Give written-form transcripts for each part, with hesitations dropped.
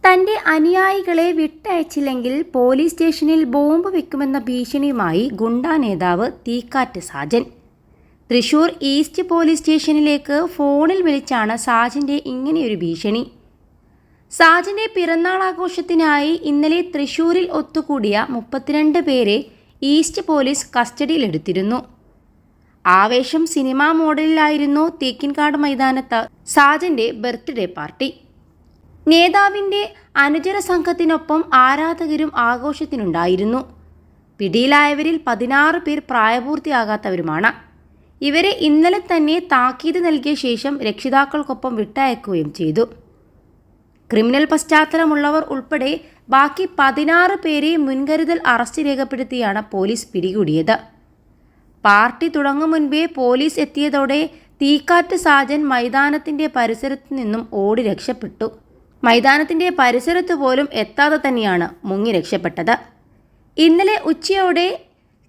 തന്റെ അനുയായികളെ വിട്ടയച്ചില്ലെങ്കിൽ പോലീസ് സ്റ്റേഷനിൽ ബോംബ് വെക്കുമെന്ന ഭീഷണിയുമായി ഗുണ്ടാ നേതാവ് തീക്കാറ്റ് സാജൻ. തൃശൂർ ഈസ്റ്റ് പോലീസ് സ്റ്റേഷനിലേക്ക് ഫോണിൽ വിളിച്ചാണ് സാജന്റെ ഇങ്ങനെയൊരു ഭീഷണി. സാജന്റെ പിറന്നാൾ ആഘോഷത്തിനായി ഇന്നലെ തൃശൂരിൽ ഒത്തുകൂടിയ 32 പേരെ ഈസ്റ്റ് പോലീസ് കസ്റ്റഡിയിലെടുത്തിരുന്നു. ആവേശം സിനിമാ മോഡലിലായിരുന്നു തേക്കിൻകാട് മൈതാനത്ത് സാജന്റെ ബർത്ത്ഡേ പാർട്ടി. നേതാവിൻ്റെ അനുചര സംഘത്തിനൊപ്പം ആരാധകരും ആഘോഷത്തിനുണ്ടായിരുന്നു. പിടിയിലായവരിൽ 16 പേർ പ്രായപൂർത്തിയാകാത്തവരുമാണ്. ഇവരെ ഇന്നലെ തന്നെ താക്കീത് നൽകിയ ശേഷം രക്ഷിതാക്കൾക്കൊപ്പം വിട്ടയക്കുകയും ചെയ്തു. ക്രിമിനൽ പശ്ചാത്തലമുള്ളവർ ഉൾപ്പെടെ ബാക്കി 16 പേരെ മുൻകരുതൽ അറസ്റ്റ് രേഖപ്പെടുത്തിയാണ് പോലീസ് പിടികൂടിയത്. പാർട്ടി തുടങ്ങും മുൻപേ പോലീസ് എത്തിയതോടെ തീക്കാറ്റ് സാജൻ മൈതാനത്തിൻ്റെ പരിസരത്തു നിന്നും ഓടി രക്ഷപ്പെട്ടു. മൈതാനത്തിൻ്റെ പരിസരത്ത് പോലും എത്താതെ തന്നെയാണ് മുങ്ങി രക്ഷപ്പെട്ടത്. ഇന്നലെ ഉച്ചയോടെ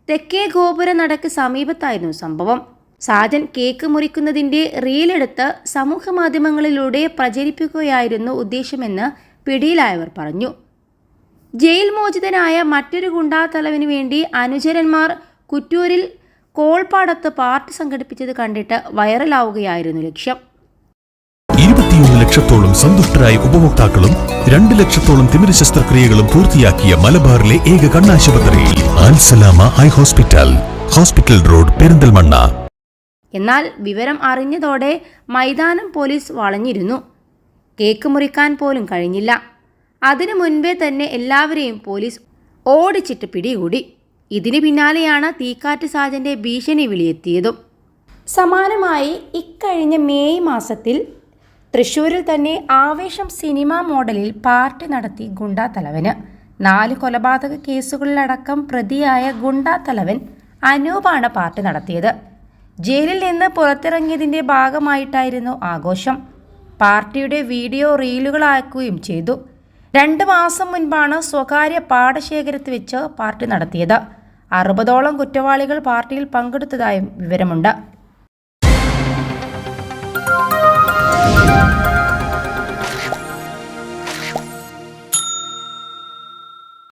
തെക്കേ ഗോപുര നടക്ക് സമീപത്തായിരുന്നു സംഭവം. സാജൻ കേക്ക് മുറിക്കുന്നതിൻ്റെ റീലെടുത്ത് സമൂഹ മാധ്യമങ്ങളിലൂടെ പ്രചരിപ്പിക്കുകയായിരുന്നു ഉദ്ദേശമെന്ന് പിടിയിലായവർ പറഞ്ഞു. ജയിൽ മോചിതനായ മറ്റൊരു ഗുണ്ടാ തലവിന് വേണ്ടി അനുചരന്മാർ കുറ്റൂരിൽ കോൾപ്പാടത്ത് പാർട്ടി സംഘടിപ്പിച്ചത് കണ്ടിട്ട് വൈറലാവുകയായിരുന്നു ലക്ഷ്യം. 21 ലക്ഷത്തോളം സന്തുഷ്ടരായ ഉപഭോക്താക്കളും 2 ലക്ഷത്തോളം തിമിര ശസ്ത്രക്രിയകളും പൂർത്തിയാക്കിയ മലബാറിലെ ഏക കണ്ണാശുപത്രി Al Salama eye hospital, hospital road, Perinthalmanna. എന്നാൽ വിവരം അറിഞ്ഞതോടെ മൈതാനം പോലീസ് വളഞ്ഞിരുന്നു. കേക്ക് മുറിക്കാൻ പോലും കഴിഞ്ഞില്ല. അതിനു മുൻപേ തന്നെ എല്ലാവരെയും പോലീസ് ഓടിച്ചിട്ട് പിടികൂടി. ഇതിന് പിന്നാലെയാണ് തീക്കാറ്റ് സാജന്റെ ഭീഷണി വിളിയെത്തിയതും. സമാനമായി ഇക്കഴിഞ്ഞ മെയ് മാസത്തിൽ തൃശ്ശൂരിൽ തന്നെ ആവേശം സിനിമാ മോഡലിൽ പാർട്ടി നടത്തി ഗുണ്ടാ തലവന്. 4 കൊലപാതക കേസുകളിലടക്കം പ്രതിയായ ഗുണ്ടാ തലവൻ അനൂപാണ് പാർട്ടി നടത്തിയത്. ജയിലിൽ നിന്ന് പുറത്തിറങ്ങിയതിൻ്റെ ഭാഗമായിട്ടായിരുന്നു ആഘോഷം. പാർട്ടിയുടെ വീഡിയോ റീലുകളാക്കുകയും ചെയ്തു. 2 മാസം മുൻപാണ് സ്വകാര്യ പാടശേഖരത്ത് വെച്ച് പാർട്ടി നടത്തിയത്. 60ഓളം കുറ്റവാളികൾ പാർട്ടിയിൽ പങ്കെടുത്തതായും വിവരമുണ്ട്.